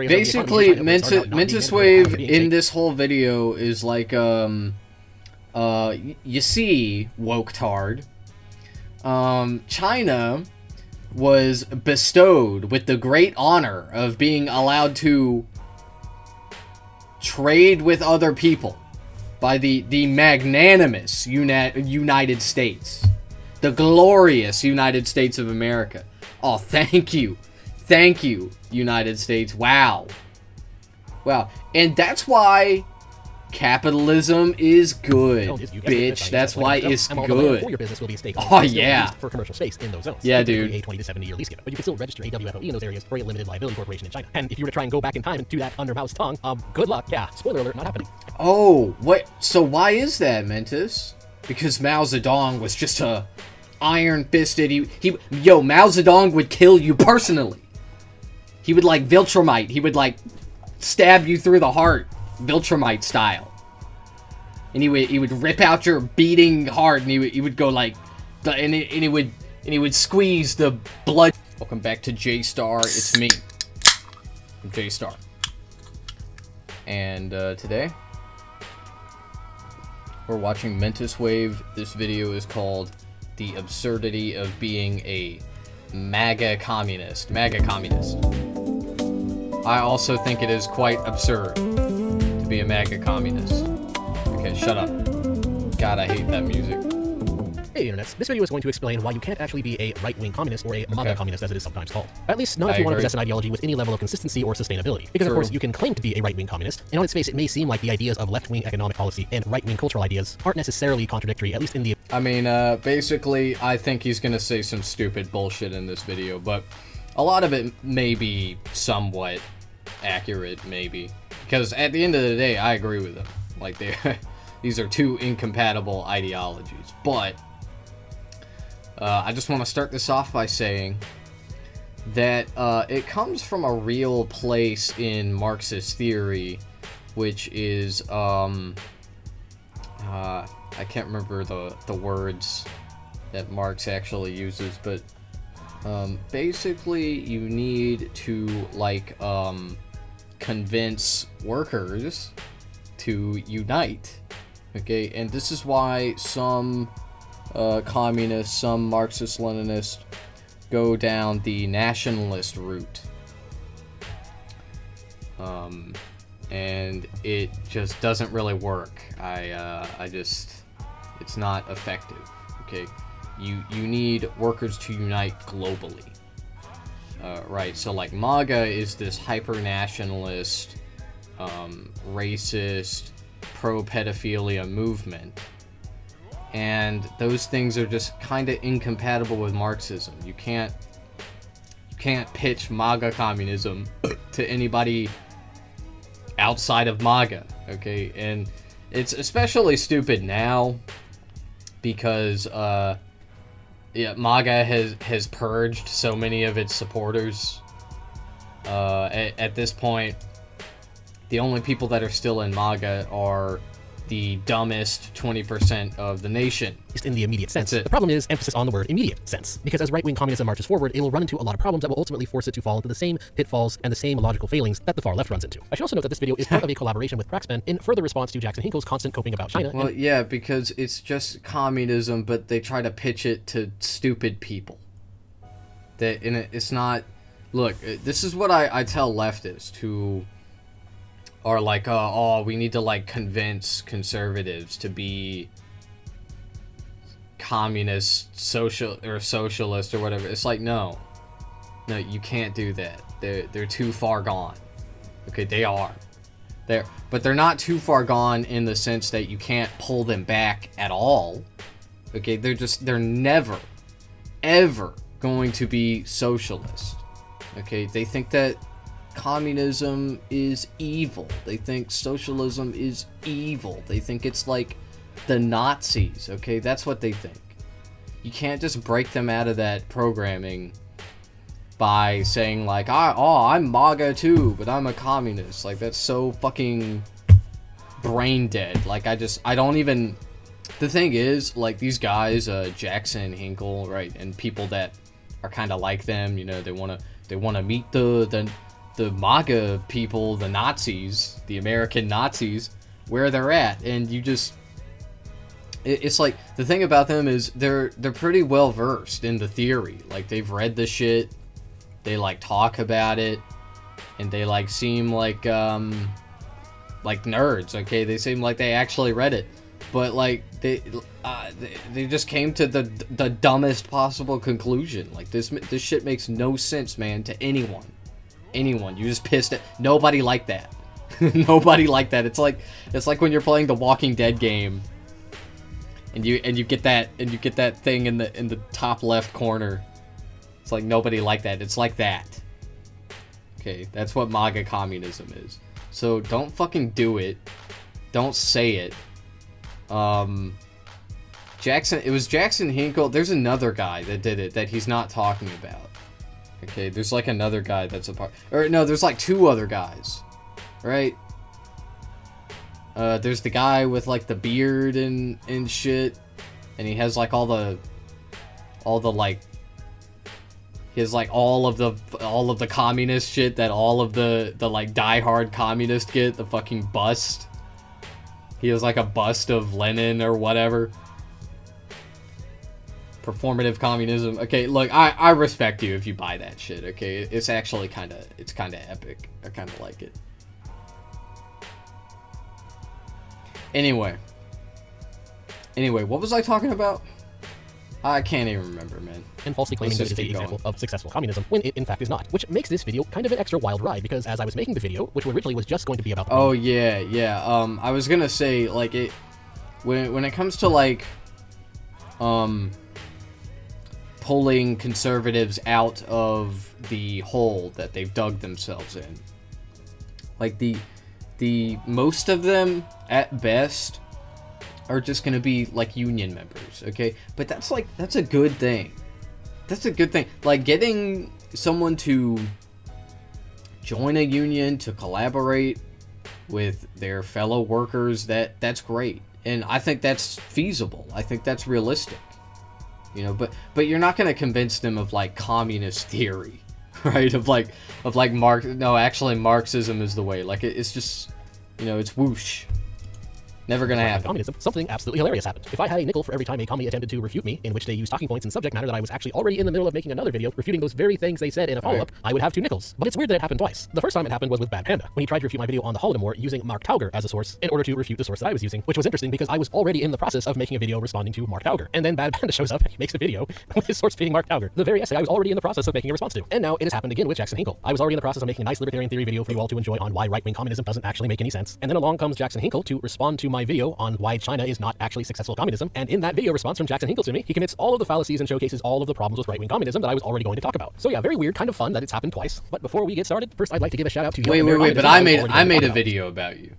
Basically, Mentiswave in this whole video is like, you see, woke-tard, China was bestowed with the great honor of being allowed to trade with other people by the magnanimous United States. The glorious United States of America. Oh, thank you. Thank you, United States. Wow. Wow. And that's why capitalism is good, bitch. That's why it's good. Oh, yeah. For commercial space in those zones. Yeah, dude. A 20 to 70 year lease given. But you can still register a WFOE in those areas for a limited liability corporation in China. And if you were to try and go back in time and do that under Mao's tongue, good luck. Yeah, spoiler alert, not happening. Oh, what? So why is that, Mentis? Because Mao Zedong was just a iron-fisted. Yo, Mao Zedong would kill you personally. He would, like, Viltrumite. He would, like, stab you through the heart, Viltrumite style. And he would rip out your beating heart, and he would go, like, and he would squeeze the blood. Welcome back to J-Star. It's me. I'm J-Star. And, today, we're watching Mentiswave. This video is called The Absurdity of Being a MAGA Communist. MAGA Communist. I also think it is quite absurd to be a MAGA communist. Okay, shut up. God, I hate that music. Hey, Internets. This video is going to explain why you can't actually be a right-wing communist or a MAGA communist, as it is sometimes called. At least not if you want to possess an ideology with any level of consistency or sustainability. Because, of course, you can claim to be a right-wing communist, and on its face, it may seem like the ideas of left-wing economic policy and right-wing cultural ideas aren't necessarily contradictory, at least in the... I mean, basically, I think he's gonna say some stupid bullshit in this video, but a lot of it may be somewhat accurate, maybe. Because at the end of the day, I agree with him. Like, these are two incompatible ideologies. But I just want to start this off by saying that it comes from a real place in Marxist theory, which is, I can't remember the words that Marx actually uses, but basically you need to, like, convince workers to unite, okay? And this is why some communists, some Marxist-Leninists go down the nationalist route. And it just doesn't really work. It's not effective, okay? You need workers to unite globally. Right, so like MAGA is this hyper-nationalist, racist, pro-pedophilia movement. And those things are just kind of incompatible with Marxism. You can't pitch MAGA communism to anybody outside of MAGA, okay? And it's especially stupid now because MAGA has purged so many of its supporters. At this point, the only people that are still in MAGA are the dumbest 20% of the nation. Just in the immediate sense. That's it. The problem is emphasis on the word immediate sense. Because as right-wing communism marches forward, it will run into a lot of problems that will ultimately force it to fall into the same pitfalls and the same logical failings that the far left runs into. I should also note that this video is part of a collaboration with Praxpen in further response to Jackson Hinkle's constant coping about China. Well, yeah, because it's just communism, but they try to pitch it to stupid people. It's not... Look, this is what I tell leftists who are like, oh, we need to, like, convince conservatives to be communist, socialist or whatever. It's like, no, you can't do that. They're too far gone. Okay, they are. But they're not too far gone in the sense that you can't pull them back at all. Okay, they're never, ever going to be socialist. Okay, they think that communism is evil. They think socialism is evil. They think it's like the Nazis, okay? That's what they think. You can't just break them out of that programming by saying, like, I'm MAGA too, but I'm a communist. Like, that's so fucking brain dead. Like, I don't even... The thing is, like, these guys, Jackson, Hinkle, right, and people that are kind of like them, you know, they want to meet the the MAGA people, the Nazis, the American Nazis, where they're at, and you just, it's like, the thing about them is they're pretty well versed in the theory. Like, they've read the shit, they like talk about it, and they like seem like nerds. Okay, they seem like they actually read it, but like they just came to the dumbest possible conclusion. Like, this shit makes no sense, man, to anyone. You just pissed it. Nobody liked that. Nobody liked that. It's like when you're playing the Walking Dead game, and you get that thing in the top left corner. It's like nobody liked that. It's like that. Okay, that's what MAGA communism is. So don't fucking do it. Don't say it. It was Jackson Hinkle. There's another guy that did it that he's not talking about. Okay, there's like another guy that's a part, or no, there's like two other guys, right? There's the guy with like the beard and shit, and he has like all the like, he has like all of the communist shit that all of the like diehard communists get, the fucking bust. He has like a bust of Lenin or whatever. Performative communism. Okay, look, I respect you if you buy that shit, okay? It's actually kind of epic. I kind of like it. Anyway, what was I talking about? I can't even remember, man. And falsely claiming that it is an example of successful communism, when it in fact is not. Which makes this video kind of an extra wild ride, because as I was making the video, which originally was just going to be about... Oh, yeah. I was gonna say, like, when it comes to, like, pulling conservatives out of the hole that they've dug themselves in. Like, the most of them, at best, are just gonna be, like, union members, okay? But that's a good thing. That's a good thing. Like, getting someone to join a union, to collaborate with their fellow workers, that's great. And I think that's feasible. I think that's realistic. You know, but you're not gonna convince them of like communist theory, right? Of like Marxism is the way. Like it's just, you know, it's whoosh. Never gonna happen. Communism, something absolutely hilarious happened. If I had a nickel for every time a commie attempted to refute me, in which they used talking points and subject matter that I was actually already in the middle of making another video refuting those very things they said in a follow-up, I would have 2 nickels. But it's weird that it happened twice. The first time it happened was with Bad Panda, when he tried to refute my video on the Holodomor using Mark Tauger as a source in order to refute the source that I was using, which was interesting because I was already in the process of making a video responding to Mark Tauger. And then Bad Panda shows up and he makes a video with his source being Mark Tauger, the very essay I was already in the process of making a response to. And now it has happened again with Jackson Hinkle. I was already in the process of making a nice libertarian theory video for you all to enjoy on why right-wing communism doesn't actually make any sense. And then along comes Jackson Hinkle to respond to my video on why China is not actually successful communism, and in that video response from Jackson Hinkle to me, he commits all of the fallacies and showcases all of the problems with right-wing communism that I was already going to talk about. So yeah, very weird, kind of fun that it's happened twice. But before we get started, first I'd like to give a shout out to Wait, but I made a video about you.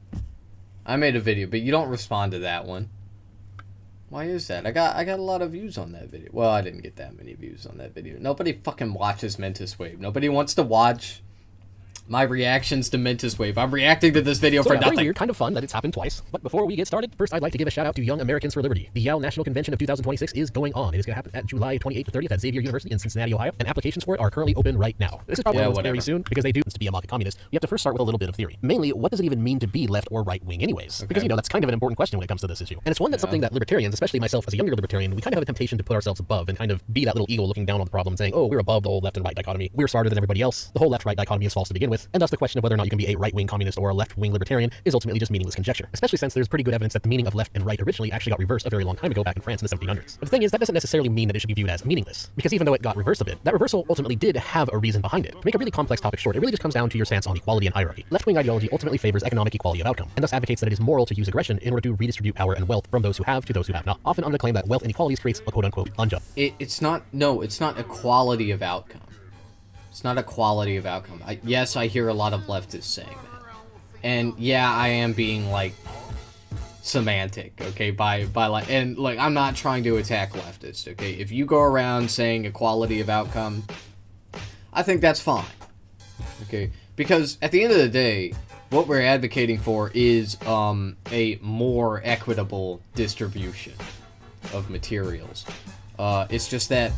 I made a video, but you don't respond to that one. Why is that? I got a lot of views on that video. Well, I didn't get that many views on that video. Nobody fucking watches Mentiswave. Nobody wants to watch my reactions to Mentiswave. I'm reacting to this video for nothing. Very weird, kind of fun that it's happened twice. But before we get started, first I'd like to give a shout out to Young Americans for Liberty. The Yale National Convention of 2026 is going on. It is going to happen at July 28th to 30th at Xavier University in Cincinnati, Ohio, and applications for it are currently open right now. This is probably very soon, because they do to be a market communist. You have to first start with a little bit of theory. Mainly, what does it even mean to be left or right wing anyways? Okay. Because, you know, that's kind of an important question when it comes to this issue. And it's one that's something that libertarians, especially myself as a younger libertarian, we kind of have a temptation to put ourselves above and kind of be that little eagle looking down on the problem saying, oh, we're above the whole left and right dichotomy. We're smarter than everybody else. The whole left-right dichotomy is false to begin with. And thus the question of whether or not you can be a right-wing communist or a left-wing libertarian is ultimately just meaningless conjecture, especially since there's pretty good evidence that the meaning of left and right originally actually got reversed a very long time ago back in France in the 1700s. But the thing is, that doesn't necessarily mean that it should be viewed as meaningless, because even though it got reversed a bit, that reversal ultimately did have a reason behind it. To make a really complex topic short, it really just comes down to your stance on equality and hierarchy. Left-wing ideology ultimately favors economic equality of outcome, and thus advocates that it is moral to use aggression in order to redistribute power and wealth from those who have to those who have not, often under the claim that wealth inequalities creates a quote-unquote unjust. It's not equality of outcome. It's not equality of outcome. Yes, I hear a lot of leftists saying that. And yeah, I am being like semantic, okay, by like, and like, I'm not trying to attack leftists, okay? If you go around saying equality of outcome, I think that's fine, okay? Because at the end of the day, what we're advocating for is a more equitable distribution of materials. It's just that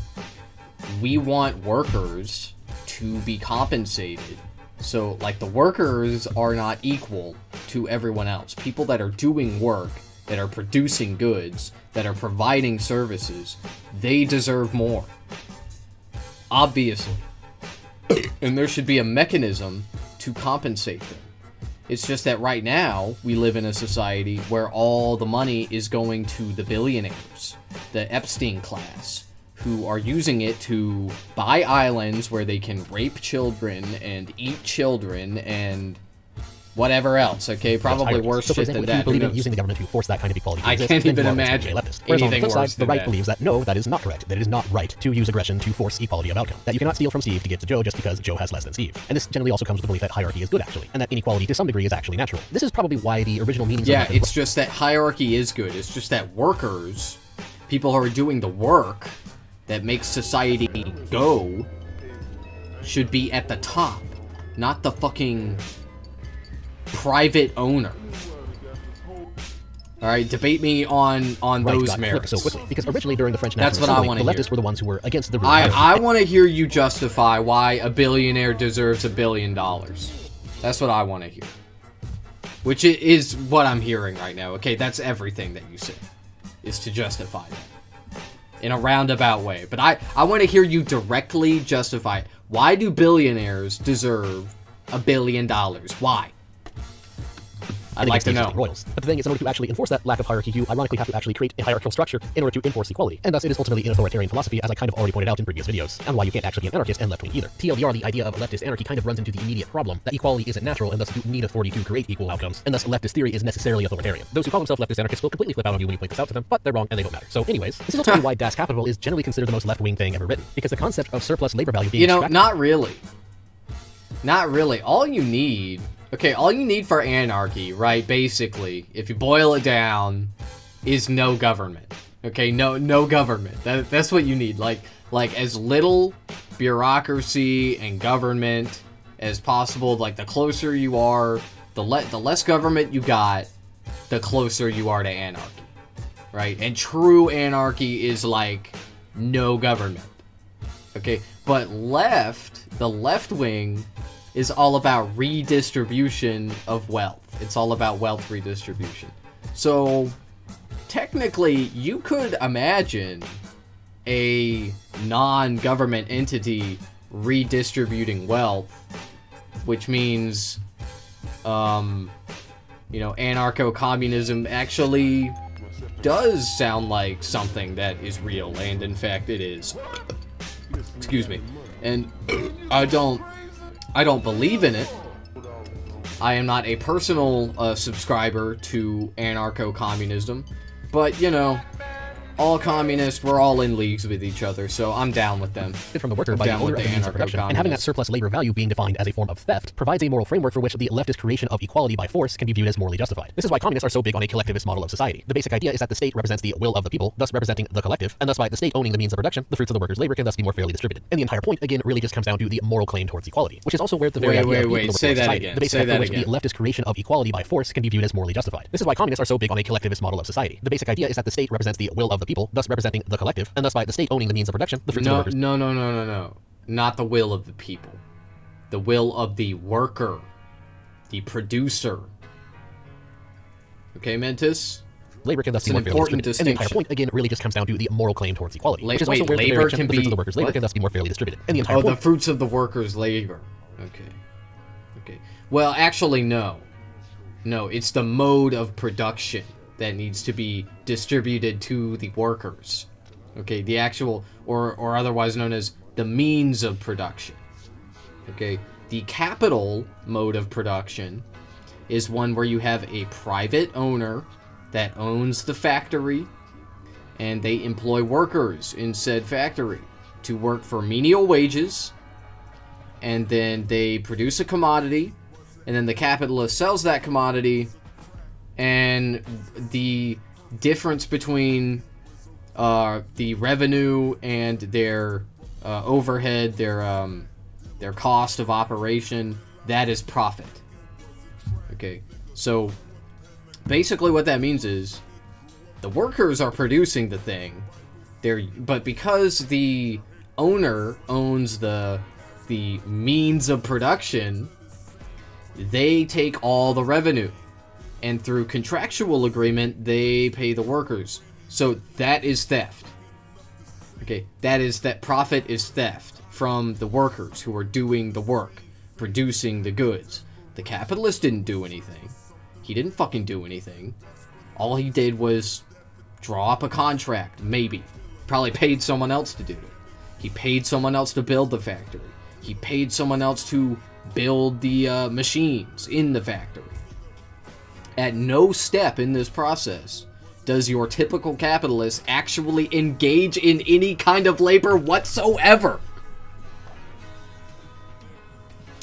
we want workers to be compensated So, like, the workers are not equal to everyone else. People that are doing work, that are producing goods, that are providing services, they deserve more. Obviously. And there should be a mechanism to compensate them. It's just that right now, we live in a society where all the money is going to the billionaires, the Epstein class, who are using it to buy islands where they can rape children and eat children and whatever else, okay? Probably worse shit than that. If you believe in using the government to force that kind of equality to I exist, can't then even you are imagine a leftist. Whereas on the anything flip side, worse the than right that. believes that no, that is not correct. That it is not right to use aggression to force equality of outcome. That you cannot steal from Steve to give to Joe just because Joe has less than Steve. And this generally also comes with the belief that hierarchy is good, actually, and that inequality to some degree is actually natural. This is probably why the original meanings Yeah, of it's just that hierarchy is good. It's just that workers, people who are doing the work that makes society go, should be at the top, not the fucking private owner. All right, debate me on those merits. So quickly, because originally during the French That's National what I Assembly, wanna the leftists hear. were the ones who were against the rule. I want to hear you justify why a billionaire deserves $1 billion. That's what I want to hear. Which is what I'm hearing right now. Okay, that's everything that you say, is to justify that in a roundabout way. But I want to hear you directly justify it. Why do billionaires deserve $1 billion? Why? I'd like to know. Royals. But the thing is, in order to actually enforce that lack of hierarchy, you ironically have to actually create a hierarchical structure in order to enforce equality. And thus, it is ultimately an authoritarian philosophy, as I kind of already pointed out in previous videos, and why you can't actually be an anarchist and left-wing either. TLDR, the idea of leftist anarchy kind of runs into the immediate problem that equality isn't natural, and thus you need authority to create equal outcomes, and thus leftist theory is necessarily authoritarian. Those who call themselves leftist anarchists will completely flip out on you when you point this out to them, but they're wrong and they don't matter. So anyways, this is ultimately why Das Kapital is generally considered the most left-wing thing ever written, because the concept of surplus labor value being extracted... not really. Not really. All you need for anarchy, right, basically, if you boil it down, is no government. Okay, no government. That's what you need. Like as little bureaucracy and government as possible. Like, the closer you are, the less government you got, the closer you are to anarchy, right? And true anarchy is like no government. Okay, but the left wing is all about redistribution of wealth. It's all about wealth redistribution. So, technically, you could imagine a non-government entity redistributing wealth, which means, anarcho-communism actually does sound like something that is real, and in fact it is. Excuse me. And I don't believe in it. I am not a personal subscriber to anarcho-communism, but, all communists, we're all in leagues with each other, so I'm down with them. From the worker by the owner of the means of production, and having that surplus labor value being defined as a form of theft provides a moral framework for which the leftist creation of equality by force can be viewed as morally justified. This is why communists are so big on a collectivist model of society. The basic idea is that the state represents the will of the people, thus representing the collective, and thus by the state owning the means of production, the fruits of the workers' labor can thus be more fairly distributed. And the entire point, again, really just comes down to the moral claim towards equality, which is also where the very idea of say that society, again. the basic idea for which the leftist creation of equality by force can be viewed as morally justified. This is why communists are so big on a collectivist model of society. The basic idea is that the state represents the will of the people, thus representing the collective, and thus by the state owning the means of production, the fruits of the workers. No. Not the will of the people. The will of the worker. The producer. Okay, Mentis? Labor can thus be more fairly distributed. And the entire point, again, really just comes down to the moral claim towards equality. Which is also where labor the fruits of the workers' labor can thus be more fairly distributed. And the entire the fruits of the workers' labor. Okay. Well, actually, no. No, it's the mode of production that needs to be distributed to the workers. Okay, the actual, or otherwise known as the means of production. Okay, the capital mode of production is one where you have a private owner that owns the factory, and they employ workers in said factory to work for menial wages, and then they produce a commodity, and then the capitalist sells that commodity, and the difference between the revenue and their overhead, their cost of operation, that is profit. Okay, so basically what that means is the workers are producing the thing, but because the owner owns the means of production, they take all the revenue. And through contractual agreement, they pay the workers. So that is theft. Okay, that profit is theft from the workers who are doing the work, producing the goods. The capitalist didn't do anything. He didn't fucking do anything. All he did was draw up a contract, maybe. Probably paid someone else to do it. He paid someone else to build the factory. He paid someone else to build the machines in the factory. At no step in this process does your typical capitalist actually engage in any kind of labor whatsoever.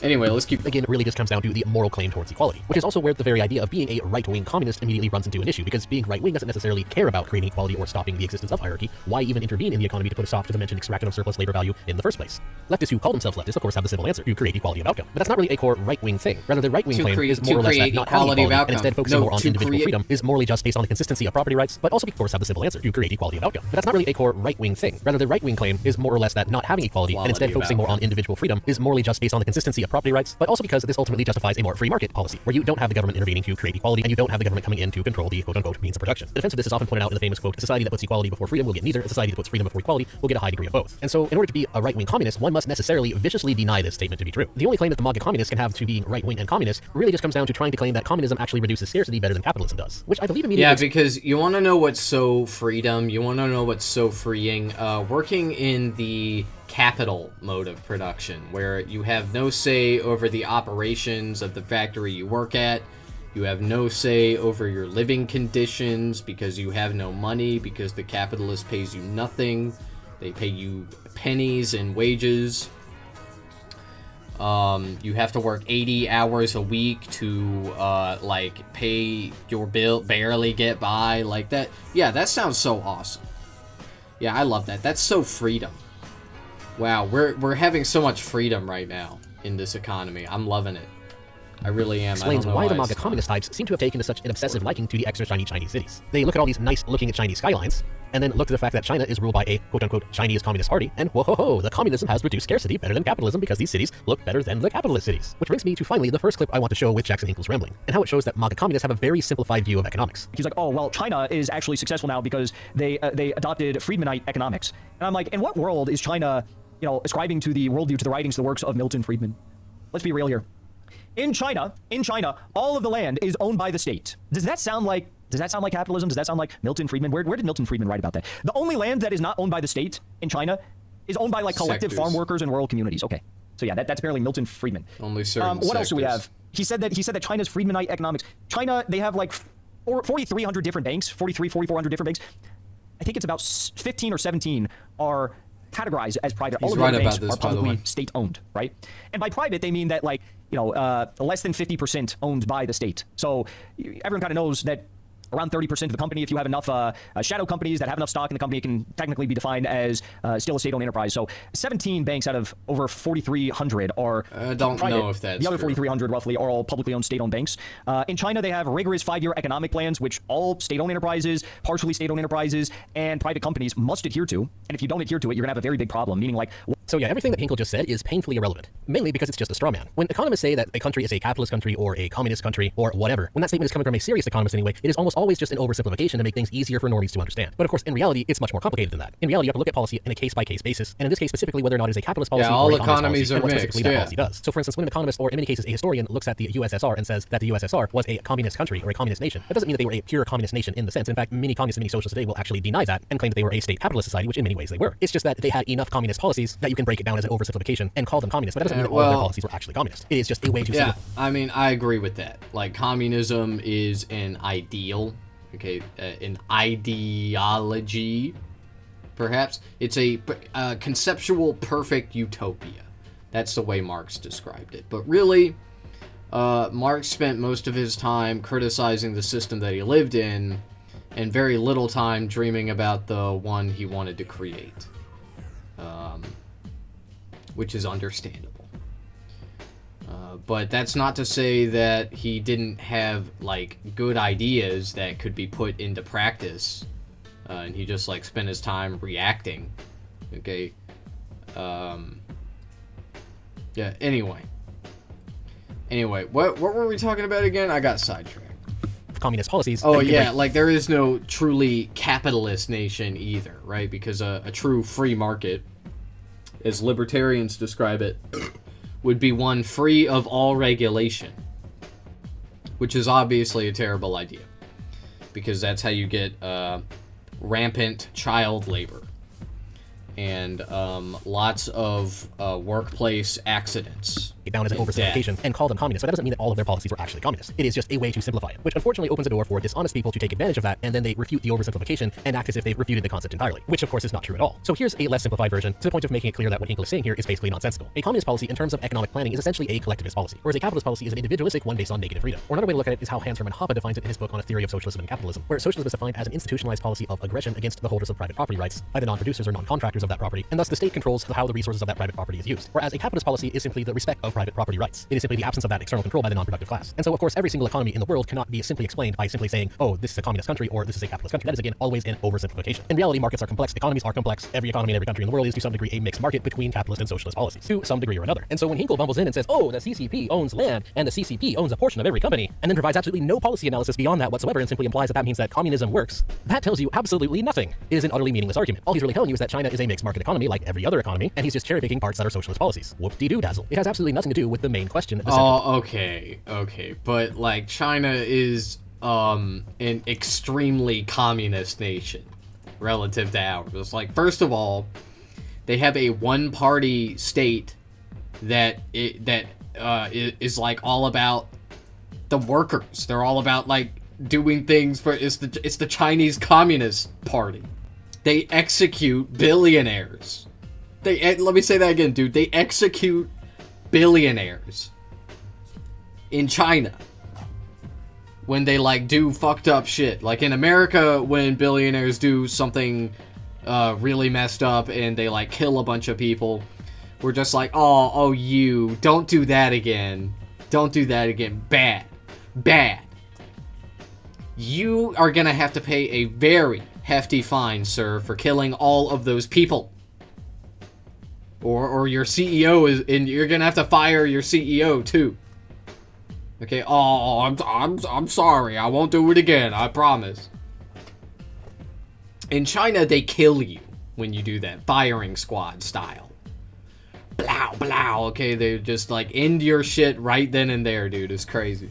Anyway, let's keep... Again, it really just comes down to the moral claim towards equality, which is also where the very idea of being a right-wing communist immediately runs into an issue, because being right-wing doesn't necessarily care about creating equality or stopping the existence of hierarchy. Why even intervene in the economy to put a stop to the mentioned extraction of surplus labor value in the first place? Leftists who call themselves leftists, of course, have the simple answer: to create equality of outcome. But that's not really a core right-wing thing. Rather, the right-wing claim is more or less that not having equality and instead focusing more on individual freedom is morally just based on the consistency of property rights, but also, of course, have the simple answer: to create equality of outcome. But that's not really a core right-wing thing. Rather, the right-wing claim is more or less that not having equality and instead focusing more on individual freedom is morally just based on the consistency of property rights, but also because this ultimately justifies a more free market policy, where you don't have the government intervening to create equality, and you don't have the government coming in to control the quote-unquote means of production. The defense of this is often pointed out in the famous quote: "A society that puts equality before freedom will get neither. A society that puts freedom before equality will get a high degree of both." And so, in order to be a right-wing communist, one must necessarily viciously deny this statement to be true. The only claim that the MAGA communists can have to being right-wing and communist really just comes down to trying to claim that communism actually reduces scarcity better than capitalism does, which I believe immediately... Yeah, because you want to know what's so freedom, you want to know what's so freeing, working in the capital mode of production, where you have no say over the operations of the factory you work at, you have no say over your living conditions because you have no money, because the capitalist pays you nothing, they pay you pennies in wages. You have to work 80 hours a week to, like, pay your bill, barely get by, like that. Yeah, that sounds so awesome. Yeah, I love that. That's so freedom. Wow, we're having so much freedom right now in this economy. I'm loving it. I really am. Explains why the MAGA communist types seem to have taken to such an obsessive liking to the extra shiny Chinese cities. They look at all these nice-looking Chinese skylines, and then look to the fact that China is ruled by a quote-unquote Chinese Communist Party, and whoa-ho-ho, the communism has reduced scarcity better than capitalism because these cities look better than the capitalist cities. Which brings me to finally the first clip I want to show with Jackson Hinkle's rambling, and how it shows that MAGA communists have a very simplified view of economics. He's like, oh, well, China is actually successful now because they adopted Friedmanite economics. And I'm like, in what world is China, ascribing to the worldview, to the writings, to the works of Milton Friedman? Let's be real here. In China, all of the land is owned by the state. Does that sound like capitalism? Does that sound like Milton Friedman? Where did Milton Friedman write about that? The only land that is not owned by the state in China is owned by, like, collective farm workers and rural communities. Okay, so yeah, that's apparently Milton Friedman. Only certain What else do we have? He said that China's Friedmanite economics. China, they have like 4,300 different banks, 4,400 different banks. I think it's about 15 or 17 are categorized as private. All of the banks are publicly state-owned, right? And by private, they mean that, like, less than 50% owned by the state. So everyone kind of knows that around 30% of the company, if you have enough shadow companies that have enough stock in the company, it can technically be defined as still a state-owned enterprise. So 17 banks out of over 4,300 are don't private. know if that's the other true. 4,300 roughly are all publicly owned state-owned banks. In China, they have rigorous 5-year economic plans, which all state-owned enterprises, partially state-owned enterprises, and private companies must adhere to. And if you don't adhere to it, you're going to have a very big problem, meaning like... So yeah, everything that Hinkle just said is painfully irrelevant, mainly because it's just a straw man. When economists say that a country is a capitalist country or a communist country or whatever, when that statement is coming from a serious economist anyway, it is almost always just an oversimplification to make things easier for normies to understand. But of course, in reality, it's much more complicated than that. In reality, you have to look at policy in a case-by-case basis, and in this case specifically, whether or not it is a capitalist policy or a communist policy, and what specifically that policy does. So for instance, when an economist, or in many cases a historian, looks at the USSR and says that the USSR was a communist country or a communist nation, that doesn't mean that they were a pure communist nation in the sense. In fact, many communists and many socialists today will actually deny that and claim that they were a state capitalist society, which in many ways they were. It's just that they had enough communist policies that you can break it down as an oversimplification and call them communist, but that doesn't mean that all of their policies were actually communist. It is just a way to... Yeah, I mean, I agree with that. Like, communism is an ideal, okay, an ideology, perhaps. It's a conceptual perfect utopia. That's the way Marx described it. But really, Marx spent most of his time criticizing the system that he lived in and very little time dreaming about the one he wanted to create. Which is understandable. But that's not to say that he didn't have, like, good ideas that could be put into practice, and he just, like, spent his time reacting. Okay? Yeah, anyway. Anyway, what were we talking about again? I got sidetracked. Communist policies. Oh yeah, like there is no truly capitalist nation either, right? Because a true free market, as libertarians describe it, would be one free of all regulation, which is obviously a terrible idea, because that's how you get rampant child labor and lots of workplace accidents. Down as an oversimplification and call them communist, but that doesn't mean that all of their policies were actually communist. It is just a way to simplify it, which unfortunately opens the door for dishonest people to take advantage of that, and then they refute the oversimplification and act as if they've refuted the concept entirely, which of course is not true at all. So here's a less simplified version to the point of making it clear that what Hinkle is saying here is basically nonsensical. A communist policy in terms of economic planning is essentially a collectivist policy, whereas a capitalist policy is an individualistic one based on negative freedom. Or another way to look at it is how Hans Hermann Hoppe defines it in his book on a theory of socialism and capitalism, where socialism is defined as an institutionalized policy of aggression against the holders of private property rights by the non-producers or non-contractors of that property, and thus the state controls how the resources of that private property is used. Whereas a capitalist policy is simply the respect of private property rights. It is simply the absence of that external control by the non-productive class. And so, of course, every single economy in the world cannot be simply explained by simply saying, oh, this is a communist country or this is a capitalist country. That is, again, always an oversimplification. In reality, markets are complex, economies are complex. Every economy in every country in the world is to some degree a mixed market between capitalist and socialist policies, to some degree or another. And so when Hinkle bumbles in and says, oh, the CCP owns land and the CCP owns a portion of every company, and then provides absolutely no policy analysis beyond that whatsoever and simply implies that that means that communism works, that tells you absolutely nothing. It is an utterly meaningless argument. All he's really telling you is that China is a mixed market economy like every other economy, and he's just cherry-picking parts that are socialist policies. Whoop-de-doo-dazzle. It has absolutely nothing to do with the main question. Okay, but like China is an extremely communist nation relative to ours. Like, first of all, they have a one-party state that is like all about the workers. They're all about like doing things for it's the Chinese Communist Party. They execute billionaires. Let me say that again, dude. They execute billionaires in China when they like do fucked up shit. Like in America, when billionaires do something really messed up and they like kill a bunch of people, we're just like, oh, you don't do that again. Don't do that again. Bad. You are gonna have to pay a very hefty fine, sir, for killing all of those people. Or your CEO is, and you're gonna have to fire your CEO too. Okay. Oh, I'm sorry. I won't do it again. I promise. In China, they kill you when you do that, firing squad style. Blow, blow. Okay, they just like end your shit right then and there, dude. It's crazy.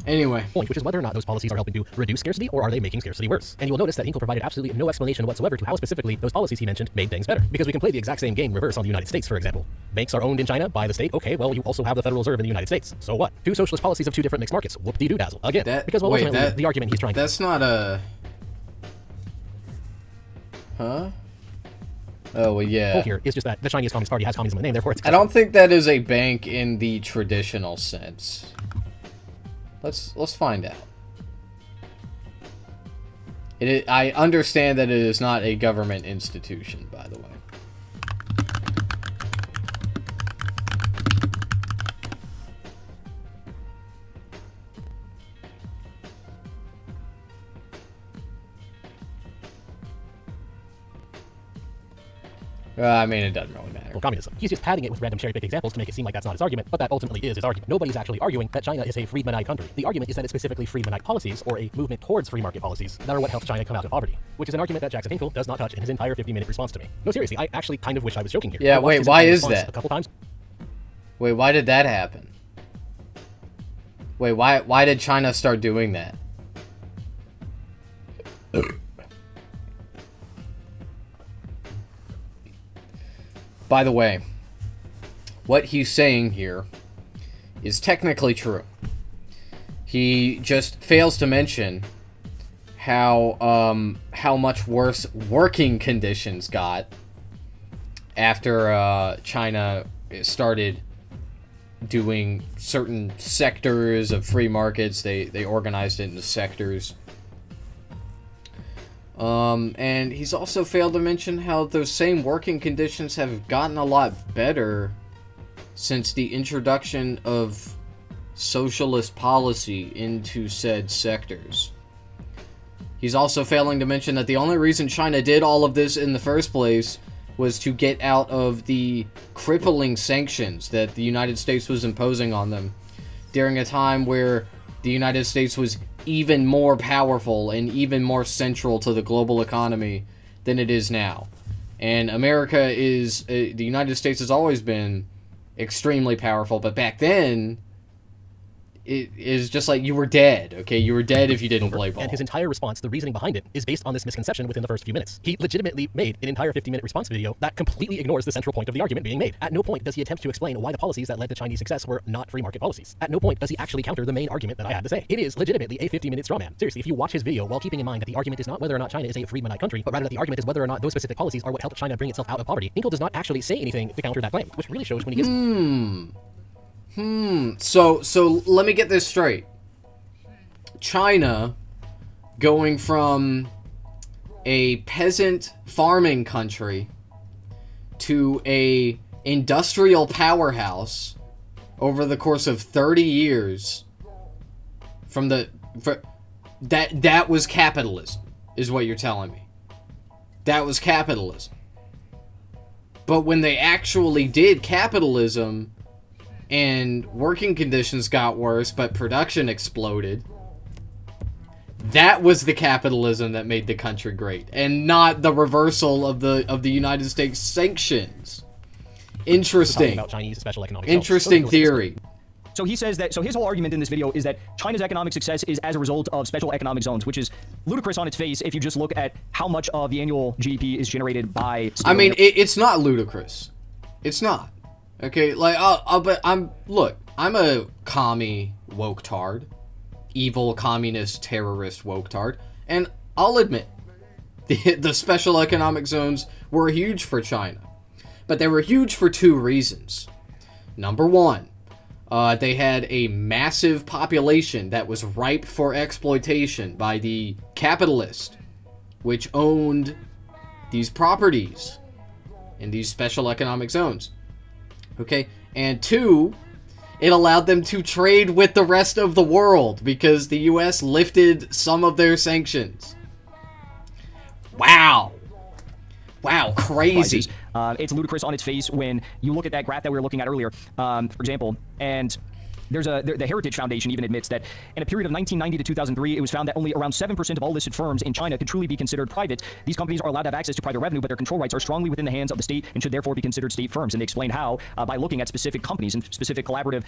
Anyway. Point, which is whether or not those policies are helping to reduce scarcity or are they making scarcity worse. And you will notice that Hinkle provided absolutely no explanation whatsoever to how specifically those policies he mentioned made things better. Because we can play the exact same game reverse on the United States, for example. Banks are owned in China by the state. Okay, well, you also have the Federal Reserve in the United States. So what? Two socialist policies of two different mixed markets. Whoop-de-doo-dazzle. Again. Because, well, ultimately, the argument he's trying to... That's not a... Huh? Oh, well, yeah. The here is just that the Chinese Communist Party has communism in the name, therefore it's... I don't think that is a bank in the traditional sense. Let's find out. I understand that it is not a government institution, by the way. I mean, it doesn't really matter. Communism. He's just padding it with random cherry-picked examples to make it seem like that's not his argument, but that ultimately is his argument. Nobody's actually arguing that China is a Friedmanite country. The argument is that it's specifically Friedmanite policies, or a movement towards free market policies, that are what helps China come out of poverty, which is an argument that Jackson Hinkle does not touch in his entire 50-minute response to me. No, seriously, I actually kind of wish I was joking here. Yeah, wait, why is that? A couple times. Wait, why did that happen? Wait, why did China start doing that? By the way, what he's saying here is technically true. He just fails to mention how much worse working conditions got after China started doing certain sectors of free markets. They organized it into sectors. And he's also failed to mention how those same working conditions have gotten a lot better since the introduction of socialist policy into said sectors. He's also failing to mention that the only reason China did all of this in the first place was to get out of the crippling sanctions that the United States was imposing on them during a time where the United States was even more powerful and even more central to the global economy than it is now. And America is, the United States has always been extremely powerful, but back then, it is just like you were dead, okay? You were dead if you didn't play ball. And his entire response, the reasoning behind it, is based on this misconception within the first few minutes. He legitimately made an entire 50-minute response video that completely ignores the central point of the argument being made. At no point does he attempt to explain why the policies that led to Chinese success were not free market policies. At no point does he actually counter the main argument that I had to say. It is legitimately a 50-minute straw man. Seriously, if you watch his video while keeping in mind that the argument is not whether or not China is a free money country, but rather that the argument is whether or not those specific policies are what helped China bring itself out of poverty, Hinkle does not actually say anything to counter that claim, which really shows when he gives... So let me get this straight. China going from a peasant farming country to a industrial powerhouse over the course of 30 years that was capitalism, is what you're telling me. That was capitalism. But when they actually did capitalism and working conditions got worse, but production exploded, that was the capitalism that made the country great, and not the reversal of the United States sanctions. Interesting. About Chinese special economic Interesting theory. So he says that, so his whole argument in this video is that China's economic success is as a result of special economic zones, which is ludicrous on its face if you just look at how much of the annual GDP is generated by... I mean, it's not ludicrous. It's not. Okay, like, but I'm a commie woke tard. Evil, communist, terrorist woke tard. And I'll admit, the special economic zones were huge for China. But they were huge for two reasons. Number one, they had a massive population that was ripe for exploitation by the capitalist, which owned these properties in these special economic zones. Okay, and two, it allowed them to trade with the rest of the world because the US lifted some of their sanctions. Wow. Wow, crazy. It's ludicrous on its face when you look at that graph that we were looking at earlier, for example, and the Heritage Foundation even admits that in a period of 1990 to 2003, it was found that only around 7% of all listed firms in China could truly be considered private. These companies are allowed to have access to private revenue, but their control rights are strongly within the hands of the state and should therefore be considered state firms. And they explain how by looking at specific companies and specific collaborative,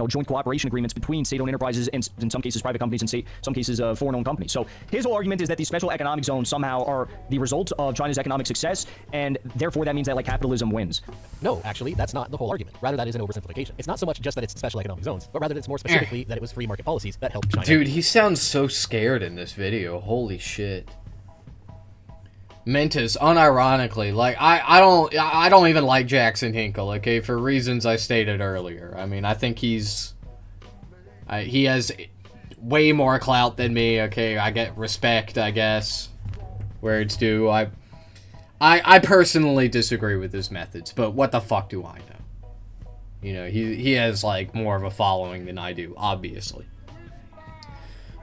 joint cooperation agreements between state-owned enterprises and, in some cases, private companies and some cases, foreign-owned companies. So his whole argument is that these special economic zones somehow are the result of China's economic success, and therefore that means that like capitalism wins. No, actually, that's not the whole argument. Rather, that is an oversimplification. It's not so much just that it's special economic zones, but rather that it's more specifically that it was free market policies that helped China. Dude, he sounds so scared in this video. Holy shit. Mentis, unironically, like I don't even like Jackson Hinkle, okay, for reasons I stated earlier. I mean, I think he has way more clout than me, okay. I get respect, I guess, where it's due. I personally disagree with his methods, but what the fuck do I know? You know, he has, like, more of a following than I do, obviously.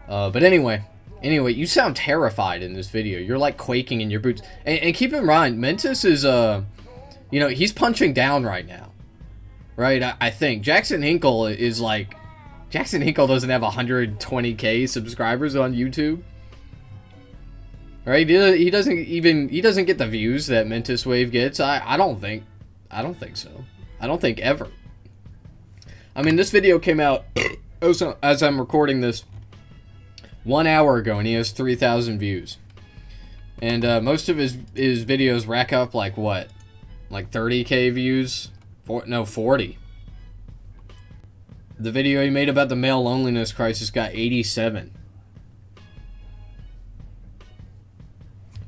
But anyway, you sound terrified in this video. You're, like, quaking in your boots. And keep in mind, Mentis is, you know, he's punching down right now. Right? I think. Jackson Hinkle is, like... Jackson Hinkle doesn't have 120k subscribers on YouTube. Right? He doesn't get the views that Mentiswave gets. I don't think so. I don't think ever. I mean, this video came out as I'm recording this 1 hour ago, and he has 3,000 views. And most of his videos rack up like what? Like 30k views? 40. The video he made about the male loneliness crisis got 87.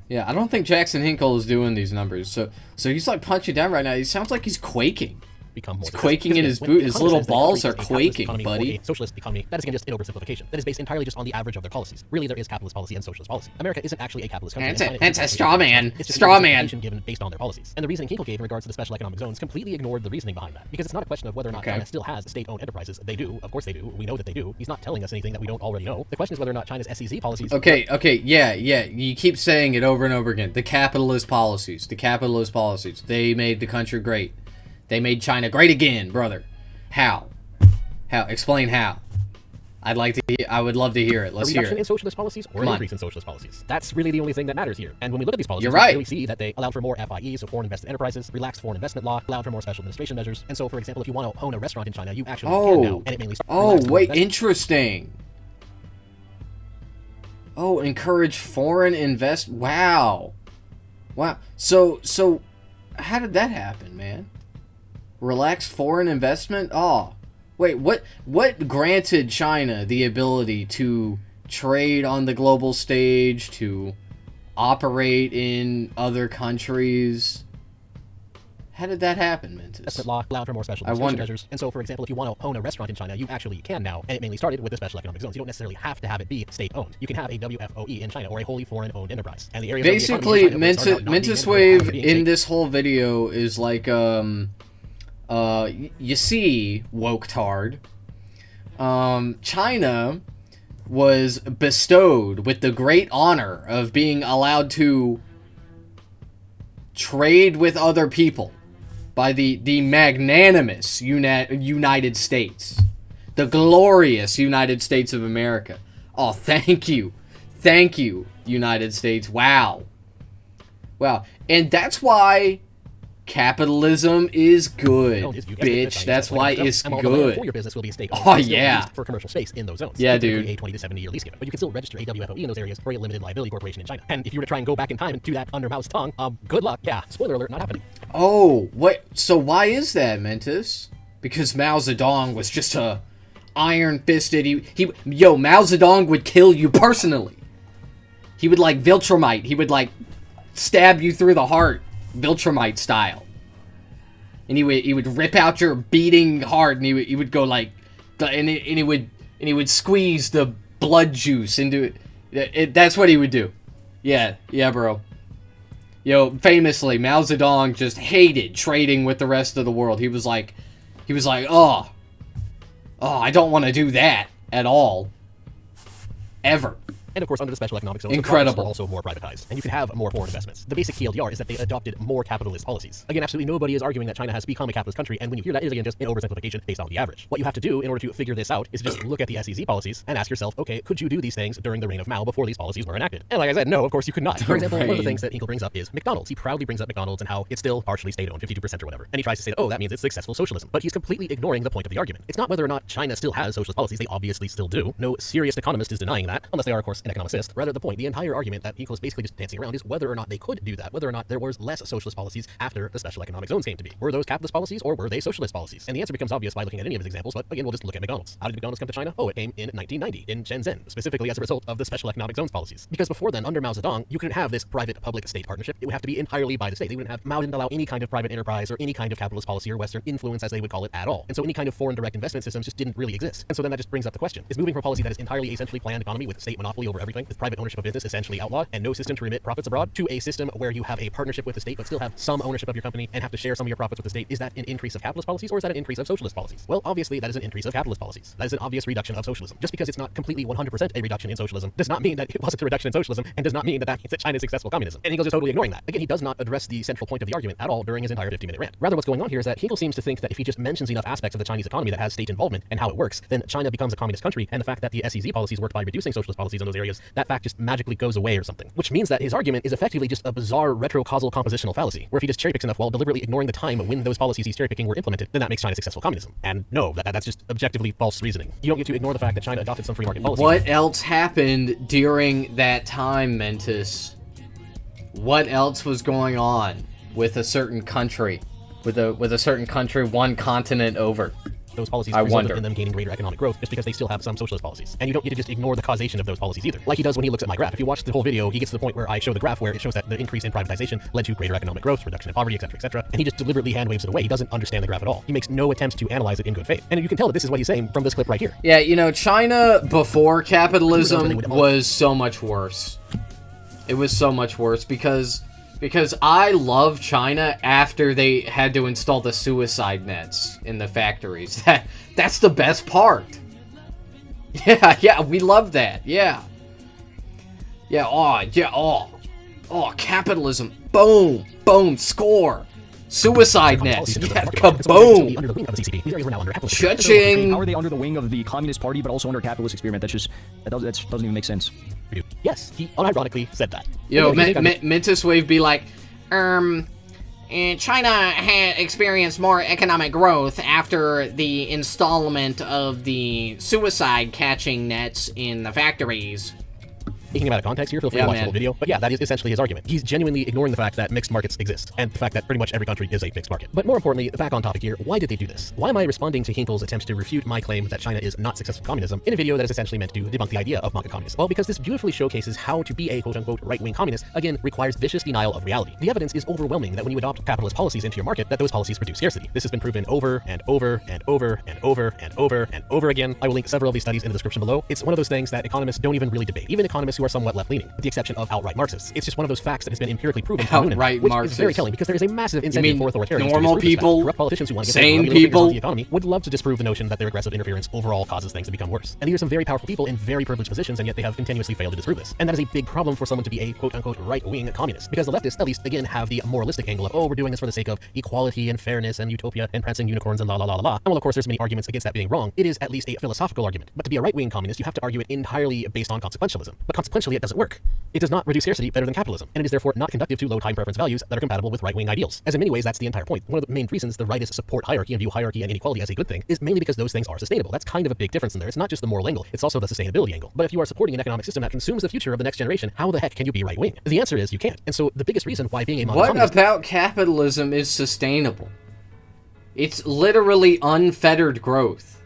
Yeah, I don't think Jackson Hinkle is doing these numbers. So he's like punching down right now. He sounds like he's quaking. become more. He's quaking in his boot. His little balls are quaking, buddy. A socialist economy, that is again just an oversimplification. That is based entirely just on the average of their policies. Really, there is capitalist policy and socialist policy. America isn't actually a capitalist country. It's a straw man. It's just straw an man. given based on their policies. And the reasoning Hinkle gave in regards to the special economic zones completely ignored the reasoning behind that. Because it's not a question of whether or not China still has state-owned enterprises. They do. Of course they do. We know that they do. He's not telling us anything that we don't already know. The question is whether or not China's SEZ policies... Okay, yeah. You keep saying it over and over again. The capitalist policies. The capitalist policies. They made the country great. They made China great again, brother. How? How? Explain how. I would love to hear it. Let's hear it. A reduction in socialist policies or an increase in socialist policies. That's really the only thing that matters here. And when we look at these policies, you're right. We see that they allowed for more FIEs, so foreign invested enterprises, relaxed foreign investment law, allowed for more special administration measures. And so, for example, if you want to own a restaurant in China, you actually can now. And it mainly wait, interesting. Oh, encourage foreign invest. Wow. So, how did that happen, man? Relax foreign investment? Oh. Wait, what granted China the ability to trade on the global stage, to operate in other countries? How did that happen, Mentis? Investment law allowed for more special measures. And so, for example, if you want to own a restaurant in China, you actually can now. And it mainly started with the special economic zones. You don't necessarily have to have it be state-owned. You can have a WFOE in China or a wholly foreign-owned enterprise. And the areas basically, Mentiswave in this whole video is like you see, woke-tard, China was bestowed with the great honor of being allowed to trade with other people by the magnanimous United States. The glorious United States of America. Oh, thank you. Thank you, United States. Wow. Wow. And that's why... capitalism is good, bitch. That's why it's good. For your business will be a state. Oh yeah. For commercial space in those zones. Yeah, dude. A 20 to 70 year lease given, but you can still register a WFOE in those areas for a limited liability corporation in China. And if you were to try and go back in time and do that under Mao's tongue, good luck. Yeah. Spoiler alert, not happening. Oh, what? So why is that, Mentis? Because Mao Zedong was just a iron-fisted. Mao Zedong would kill you personally. He would like Viltrumite. He would like stab you through the heart. Viltrumite style, and he would rip out your beating heart, and he would go like, and he would squeeze the blood juice into it. That's what he would do. Yeah, bro. Famously, Mao Zedong just hated trading with the rest of the world. He was like, oh, I don't want to do that at all, ever. And of course, under the special economic zones, incredible, are also more privatized, and you can have more foreign investments. The basic TLDR is that they adopted more capitalist policies. Again, absolutely nobody is arguing that China has become a capitalist country, and when you hear that, it is again just an oversimplification based on the average. What you have to do in order to figure this out is just look at the SEZ policies and ask yourself, okay, could you do these things during the reign of Mao before these policies were enacted? And like I said, no, of course you could not. For example, one of the things that Hinkle brings up is McDonald's. He proudly brings up McDonald's and how it's still partially state-owned, 52% or whatever. And he tries to say, oh, that means it's successful socialism. But he's completely ignoring the point of the argument. It's not whether or not China still has socialist policies. They obviously still do. No serious economist is denying that, unless they are, of course, an economicist. Rather, the point, the entire argument that Hinkle is basically just dancing around is whether or not they could do that, whether or not there was less socialist policies after the special economic zones came to be. Were those capitalist policies or were they socialist policies? And the answer becomes obvious by looking at any of his examples, but again, we'll just look at McDonald's. How did McDonald's come to China? Oh, it came in 1990 in Shenzhen, specifically as a result of the special economic zones policies. Because before then, under Mao Zedong, you couldn't have this private-public state partnership. It would have to be entirely by the state. They wouldn't have, Mao didn't allow any kind of private enterprise or any kind of capitalist policy or Western influence, as they would call it, at all. And so any kind of foreign direct investment systems just didn't really exist. And so then that just brings up the question, is moving from a policy that is entirely a centrally planned economy with state monopoly over everything, with private ownership of business essentially outlawed, and no system to remit profits abroad, to a system where you have a partnership with the state but still have some ownership of your company and have to share some of your profits with the state, is that an increase of capitalist policies or is that an increase of socialist policies? Well, obviously that is an increase of capitalist policies. That is an obvious reduction of socialism. Just because it's not completely 100% a reduction in socialism does not mean that it wasn't a reduction in socialism, and does not mean that that means that China is successful communism. And Hinkle's just totally ignoring that. Again, he does not address the central point of the argument at all during his entire 50-minute rant. Rather, what's going on here is that Hinkle seems to think that if he just mentions enough aspects of the Chinese economy that has state involvement and how it works, then China becomes a communist country, and the fact that the SEZ policies worked by reducing socialist policies in those areas, that fact just magically goes away or something. Which means that his argument is effectively just a bizarre retrocausal compositional fallacy, where if he just cherry picks enough while deliberately ignoring the time when those policies he's cherry picking were implemented, then that makes China successful communism. And no, that's just objectively false reasoning. You don't get to ignore the fact that China adopted some free market policies. What else happened during that time, Mentis? What else was going on with a certain country? With a certain country one continent over? those policies I resulted wonder. in them gaining greater economic growth just because they still have some socialist policies. And you don't get to just ignore the causation of those policies either. Like he does when he looks at my graph. If you watch the whole video, he gets to the point where I show the graph where it shows that the increase in privatization led to greater economic growth, reduction in poverty, etc., etc. And he just deliberately hand waves it away. He doesn't understand the graph at all. He makes no attempt to analyze it in good faith. And you can tell that this is what he's saying from this clip right here. Yeah, you know, China before capitalism was so much worse. It was so much worse because I love China after they had to install the suicide nets in the factories. That's the best part. Yeah, we love that. Yeah. Yeah, oh, capitalism. Boom, boom, score. Suicide nets. Yeah, kaboom. Cha-ching. How are they under the wing of the Communist Party, but also under a capitalist experiment? That doesn't even make sense. Yes, he unironically said that. Yo, Mentiswave be like, China had experienced more economic growth after the installment of the suicide catching nets in the factories. Taking him out of context here, feel free to watch the whole video. But yeah, that is essentially his argument. He's genuinely ignoring the fact that mixed markets exist, and the fact that pretty much every country is a mixed market. But more importantly, back on topic here, why did they do this? Why am I responding to Hinkle's attempt to refute my claim that China is not successful communism in a video that is essentially meant to debunk the idea of market communism? Well, because this beautifully showcases how to be a quote-unquote right-wing communist, again, requires vicious denial of reality. The evidence is overwhelming that when you adopt capitalist policies into your market, that those policies produce scarcity. This has been proven over and over and over and over and over and over again. I will link several of these studies in the description below. It's one of those things that economists don't even really debate, even economists who are somewhat left-leaning, with the exception of outright Marxists. It's just one of those facts that has been empirically proven to outright which Marxists. is very telling because there is a massive incentive for authoritarians normal to people, corrupt politicians who want to get sane their people people, the economy would love to disprove the notion that their aggressive interference overall causes things to become worse. And these are some very powerful people in very privileged positions, and yet they have continuously failed to disprove this. And that is a big problem for someone to be a quote-unquote right-wing communist, because the leftists, at least, again, have the moralistic angle of, oh, we're doing this for the sake of equality and fairness and utopia and prancing unicorns and la la la la la. And while of course there's many arguments against that being wrong, it is at least a philosophical argument. But to be a right-wing communist, you have to argue it entirely based on consequentialism. But consequentially, it doesn't work. It does not reduce scarcity better than capitalism, and it is therefore not conducive to low time preference values that are compatible with right-wing ideals. As in many ways, that's the entire point. One of the main reasons the rightists support hierarchy and view hierarchy and inequality as a good thing is mainly because those things are sustainable. That's kind of a big difference in there. It's not just the moral angle, it's also the sustainability angle. But if you are supporting an economic system that consumes the future of the next generation, how the heck can you be right-wing? The answer is you can't. And so the biggest reason why being a what about capitalism is sustainable? It's literally unfettered growth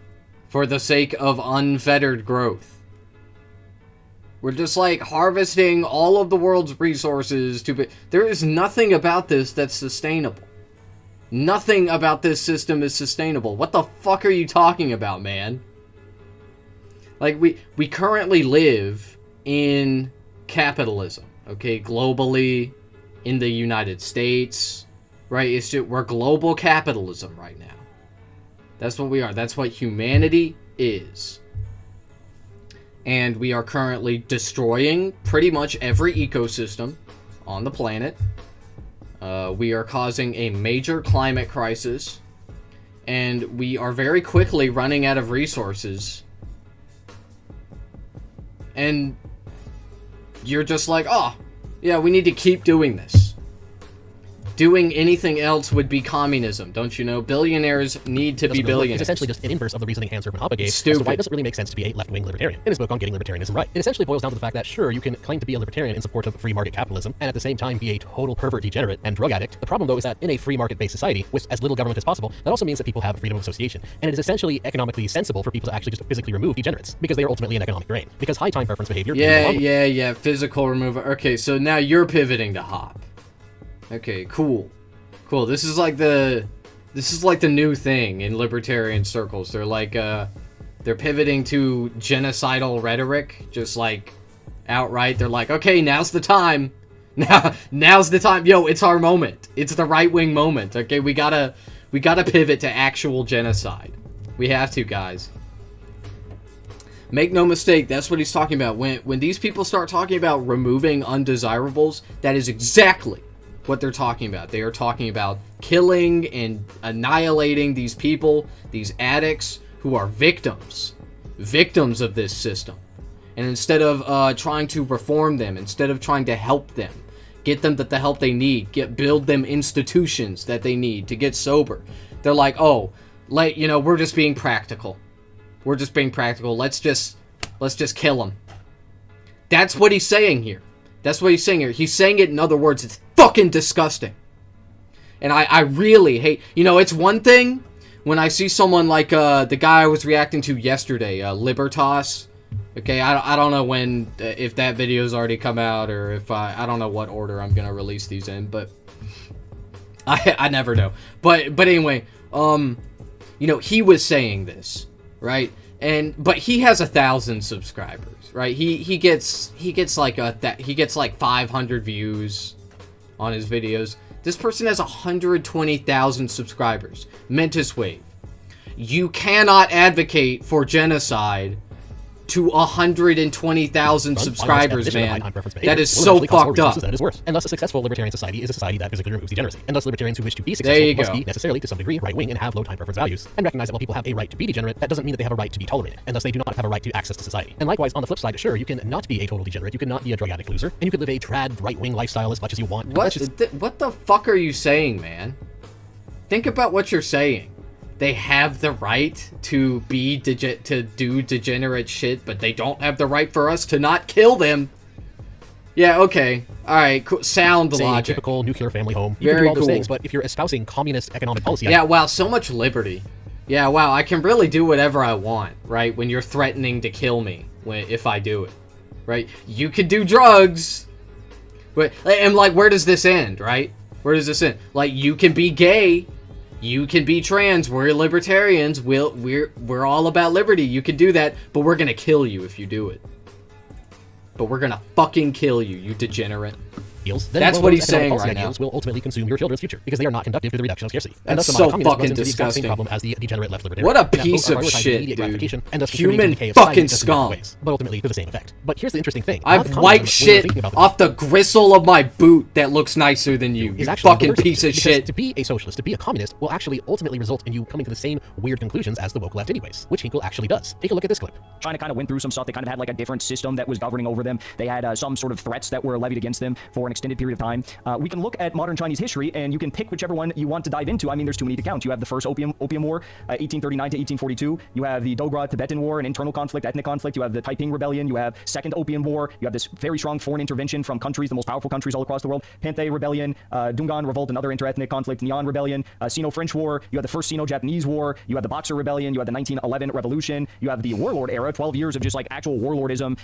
for the sake of unfettered growth. We're just like harvesting all of the world's resources there is nothing about this that's sustainable. Nothing about this system is sustainable. What the fuck are you talking about, man? Like, we currently live in capitalism, okay? Globally, in the United States, right? It's just, we're global capitalism right now. That's what we are. That's what humanity is. And we are currently destroying pretty much every ecosystem on the planet. We are causing a major climate crisis. And we are very quickly running out of resources. And you're just like, oh, yeah, we need to keep doing this. Doing anything else would be communism, don't you know? Billionaires need to be billionaires. It's essentially just an inverse of the reasoning Hans Hermann Hoppe gave as Stupid. to why it doesn't really make sense to be a left-wing libertarian in his book on getting libertarianism right. It essentially boils down to the fact that, sure, you can claim to be a libertarian in support of free market capitalism and at the same time be a total pervert degenerate and drug addict. The problem, though, is that in a free market-based society with as little government as possible, that also means that people have freedom of association. And it is essentially economically sensible for people to actually just physically remove degenerates because they are ultimately an economic drain. Because high time preference behavior... Yeah, physical removal. Okay, so now you're pivoting to Hop. Okay, cool. Cool. This is like the new thing in libertarian circles. They're like they're pivoting to genocidal rhetoric, just like outright. They're like, okay, now's the time. Now's the time. Yo, it's our moment. It's the right-wing moment. Okay, we gotta pivot to actual genocide. We have to, guys. Make no mistake, that's what he's talking about. When these people start talking about removing undesirables, that is exactly what they're talking about. They are talking about killing and annihilating these people, these addicts who are victims of this system. And instead of trying to reform them, instead of trying to help them, get them the help they need, build them institutions that they need to get sober, they're like, oh, we're just being practical. We're just being practical. Let's just kill them. That's what he's saying here. That's what he's saying here. He's saying it in other words. It's fucking disgusting. And I really hate... it's one thing when I see someone like the guy I was reacting to yesterday, Libertas. Okay, I don't know when, if that video's already come out, or if I don't know what order I'm gonna release these in, but I never know. But anyway, you know, he was saying this, right? But he has 1,000 subscribers, right? He gets like 500 views on his videos. This person has 120,000 subscribers. Mentiswave, you cannot advocate for genocide to 120,000 subscribers, man. That is so fucked up. That is worse. And thus, a successful libertarian society is a society that physically removes degeneracy. And thus, libertarians who wish to be successful must be necessarily, to some degree, right-wing and have low time preference values. And recognize that while people have a right to be degenerate, that doesn't mean that they have a right to be tolerated. And thus, they do not have a right to access to society. And likewise, on the flip side, sure, you can not be a total degenerate, you can not be a drug addict loser, and you could live a trad right-wing lifestyle as much as you want. What the fuck are you saying, man? Think about what you're saying. They have the right to do degenerate shit, but they don't have the right for us to not kill them. Yeah, okay. Alright, cool. Sound logic. Typical nuclear family home. You can do all those things, but if you're espousing communist economic policy... Yeah, wow, so much liberty. Yeah, wow, I can really do whatever I want, right? When you're threatening to kill me if I do it, right? You could do drugs. And, like, where does this end, right? Where does this end? Like, you can be gay. You can be trans. We're libertarians. We're all about liberty. You can do that, but we're gonna kill you if you do it. But we're gonna fucking kill you, you degenerate. That's what he's saying right now. Will ultimately consume your children's future because they are not conductive to the reduction of scarcity. That's so fucking disgusting. Problem as the degenerate left libertarian. What a piece of shit, dude. And Human fucking scum. But ultimately to the same effect. But here's the interesting thing. I've wiped shit off the gristle of my boot that looks nicer than you. You fucking piece of shit. To be a socialist, to be a communist, will actually ultimately result in you coming to the same weird conclusions as the woke left anyways, which Hinkle actually does. Take a look at this clip. China kind of went through some stuff. They kind of had like a different system that was governing over them. They had some sort of threats that were levied against them for an extended period of time. We can look at modern Chinese history, and you can pick whichever one you want to dive into. I mean, there's too many to count. You have the first Opium War, 1839 to 1842. You have the Dogra-Tibetan War, an internal conflict, ethnic conflict. You have the Taiping Rebellion. You have Second Opium War. You have this very strong foreign intervention from countries, the most powerful countries all across the world. Panthay Rebellion, Dungan Revolt, another interethnic conflict. Neon Rebellion, Sino-French War. You have the first Sino-Japanese War. You have the Boxer Rebellion. You have the 1911 Revolution. You have the Warlord era, 12 years of just like actual warlordism.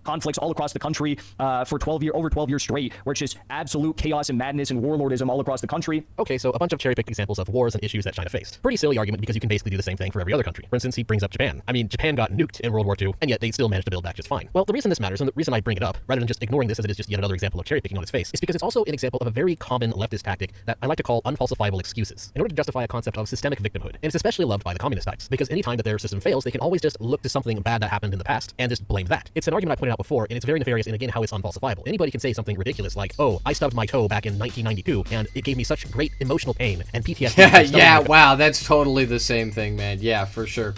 Conflicts all across the country for over 12 years straight, where it's just absolute chaos and madness and warlordism all across the country. Okay, so a bunch of cherry-picked examples of wars and issues that China faced. Pretty silly argument because you can basically do the same thing for every other country. For instance, he brings up Japan. I mean, Japan got nuked in World War II, and yet they still managed to build back just fine. Well, the reason this matters, and the reason I bring it up, rather than just ignoring this as it is just yet another example of cherry-picking on its face, is because it's also an example of a very common leftist tactic that I like to call unfalsifiable excuses, in order to justify a concept of systemic victimhood. And it's especially loved by the communist types, because any time that their system fails, they can always just look to something bad that happened in the past and just blame that. It's an argument I pointed out before, and it's very nefarious in, again, how it's unfalsifiable. Anybody can say something ridiculous like, oh, I stubbed my toe back in 1992, and it gave me such great emotional pain and PTSD. Yeah, wow, that's totally the same thing, man. Yeah, for sure.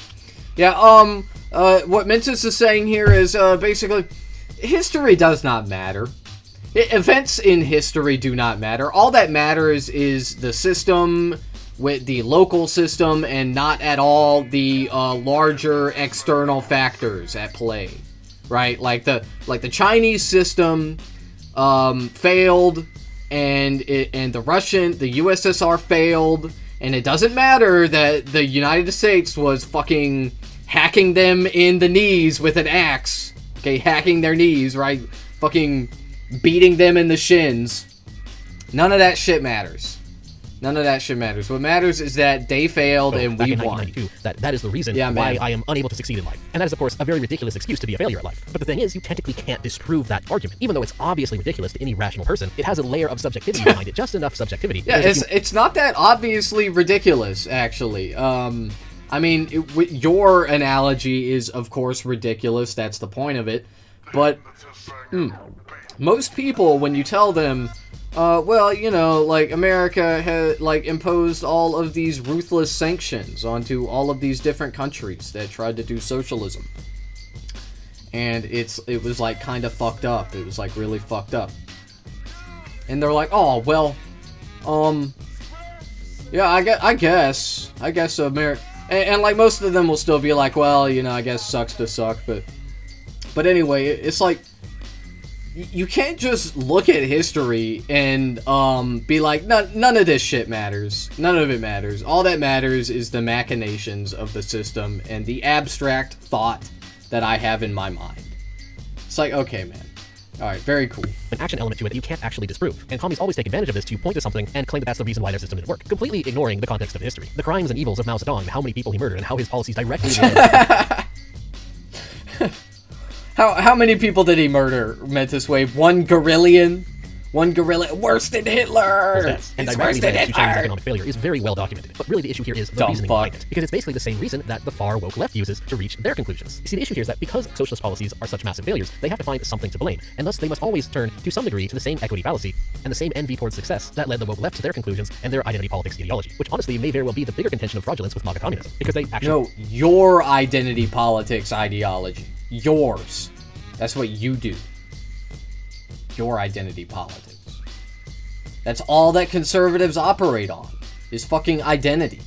Yeah, what Mentis is saying here is, basically, history does not matter. Events in history do not matter. All that matters is the system, with the local system, and not at all the larger external factors at play. Right, like the Chinese system failed, and the USSR failed, and it doesn't matter that the United States was fucking hacking them in the knees with an axe. Okay, hacking their knees, right? Fucking beating them in the shins. None of that shit matters. None of that shit matters. What matters is that they failed and we won. That is the reason why I am unable to succeed in life. And that is, of course, a very ridiculous excuse to be a failure at life. But the thing is, you technically can't disprove that argument. Even though it's obviously ridiculous to any rational person, it has a layer of subjectivity behind it, just enough subjectivity. Yeah, it's not that obviously ridiculous, actually. I mean, your analogy is, of course, ridiculous. That's the point of it. But most people, when you tell them, well, you know, like, America had, like, imposed all of these ruthless sanctions onto all of these different countries that tried to do socialism. And it was, like, kind of fucked up. It was, like, really fucked up. And they're like, oh, well, yeah, I guess America... And, like, most of them will still be like, well, you know, I guess sucks to suck, but anyway, it's like... you can't just look at history and be like, none of this shit matters. None of it matters. All that matters is the machinations of the system and the abstract thought that I have in my mind. It's like, okay, man. All right, very cool. An action element to it that you can't actually disprove. And commies always take advantage of this to point to something and claim that that's the reason why their system didn't work, completely ignoring the context of history. The crimes and evils of Mao Zedong, how many people he murdered, and how his policies directly How many people did he murder, Mentiswave? One gorillion? One gorilla, worse than Hitler! And It's directly worse than related to China's Hitler! economic failure is very well documented. But really the issue here is the reasoning behind it. Because it's basically the same reason that the far woke left uses to reach their conclusions. You see, the issue here is that because socialist policies are such massive failures, they have to find something to blame. And thus they must always turn, to some degree, to the same equity fallacy and the same envy towards success that led the woke left to their conclusions and their identity politics ideology. Which honestly may very well be the bigger contention of fraudulence with MAGA communism. Because they actually... No, your identity politics ideology. Yours. That's what you do. Your identity politics. That's all that conservatives operate on, is fucking identity.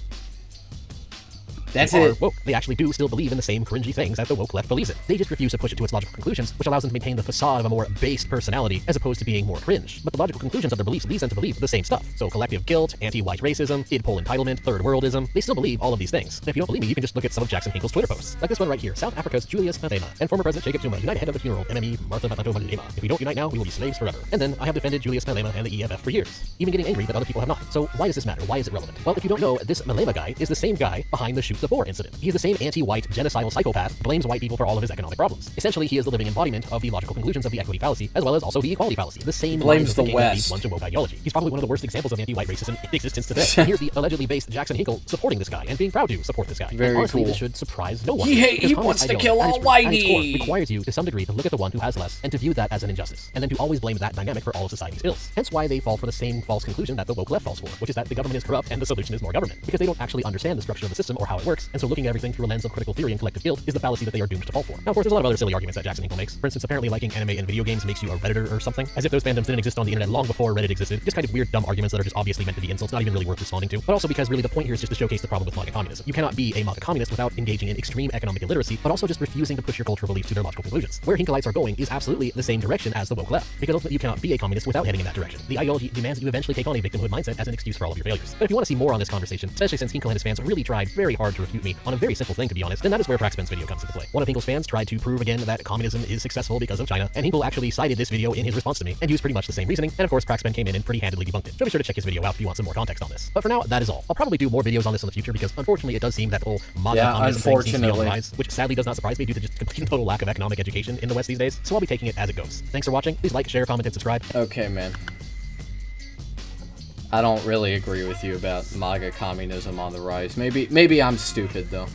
That's it. Woke. They actually do still believe in the same cringy things that the woke left believes in. They just refuse to push it to its logical conclusions, which allows them to maintain the facade of a more based personality as opposed to being more cringe. But the logical conclusions of their beliefs leads them to believe the same stuff. So collective guilt, anti-white racism, id-pol entitlement, third worldism, they still believe all of these things. And if you don't believe me, you can just look at some of Jackson Hinkle's Twitter posts. Like this one right here, South Africa's Julius Malema, and former President Jacob Zuma unite ahead of the funeral of MME Martha Matanto Malema. If we don't unite now, we will be slaves forever. And then I have defended Julius Malema and the EFF for years, even getting angry that other people have not. So why does this matter? Why is it relevant? Well, if you don't know, this Malema guy is the same guy behind the Shoot the Boer incident. He's the same anti-white, genocidal psychopath, blames white people for all of his economic problems. Essentially, he is the living embodiment of the logical conclusions of the equity fallacy, as well as also the equality fallacy. The same blames the West. One to woke ideology. He's probably one of the worst examples of anti-white racism in existence today. And here's the allegedly based Jackson Hinkle supporting this guy and being proud to support this guy. Very and honestly, cool. This should surprise no one. He wants to kill all whitey. Requires you to some degree to look at the one who has less and to view that as an injustice, and then to always blame that dynamic for all of society's ills. Hence why they fall for the same false conclusion that the woke left falls for, which is that the government is corrupt and the solution is more government, because they don't actually understand the structure of the system or how it works, and so looking at everything through a lens of critical theory and collective guilt is the fallacy that they are doomed to fall for. Now, of course, there's a lot of other silly arguments that Jackson Hinkle makes. For instance, apparently liking anime and video games makes you a Redditor or something, as if those fandoms didn't exist on the internet long before Reddit existed. Just kind of weird, dumb arguments that are just obviously meant to be insults, not even really worth responding to. But also because really the point here is just to showcase the problem with MAGA communism. You cannot be a MAGA communist without engaging in extreme economic illiteracy, but also just refusing to push your cultural beliefs to their logical conclusions. Where Hinkleites are going is absolutely the same direction as the woke left, because ultimately you cannot be a communist without heading in that direction. The ideology demands that you eventually take on a victimhood mindset as an excuse for all of your failures. But if you want to see more on this conversation, especially since Hinkle and his fans really tried very hard to refute me on a very simple thing, to be honest, then that is where Praxman's video comes into play. One of Hinkle's fans tried to prove again that communism is successful because of China, and Hinkle actually cited this video in his response to me and used pretty much the same reasoning, and of course Praxman came in and pretty handedly debunked it. So be sure to check his video out if you want some more context on this. But for now, that is all. I'll probably do more videos on this in the future because unfortunately it does seem that whole MAGA communism thing seems to be on the rise, which sadly does not surprise me due to just complete and total lack of economic education in the West these days. So I'll be taking it as it goes. Thanks for watching. Please like, share, comment, and subscribe. Okay, man. I don't really agree with you about MAGA communism on the rise. Maybe I'm stupid though.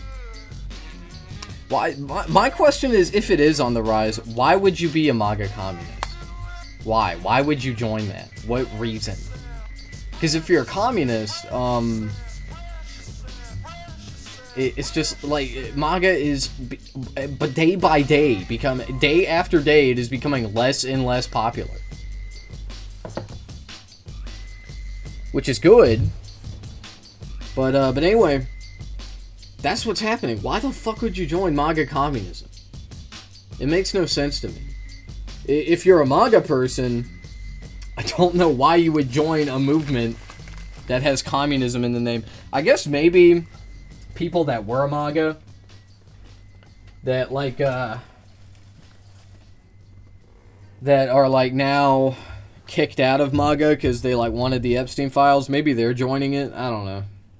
Why? My question is, if it is on the rise, why would you be a MAGA communist? Why? Why would you join that? What reason? Because if you're a communist, it's just like MAGA is, but day by day, day after day, it is becoming less and less popular, which is good. But anyway, that's what's happening. Why the fuck would you join MAGA communism? It makes no sense to me. If you're a MAGA person, I don't know why you would join a movement that has communism in the name. I guess maybe people that were MAGA, that like that are like now kicked out of MAGA because they like wanted the Epstein files, maybe they're joining it. I don't know.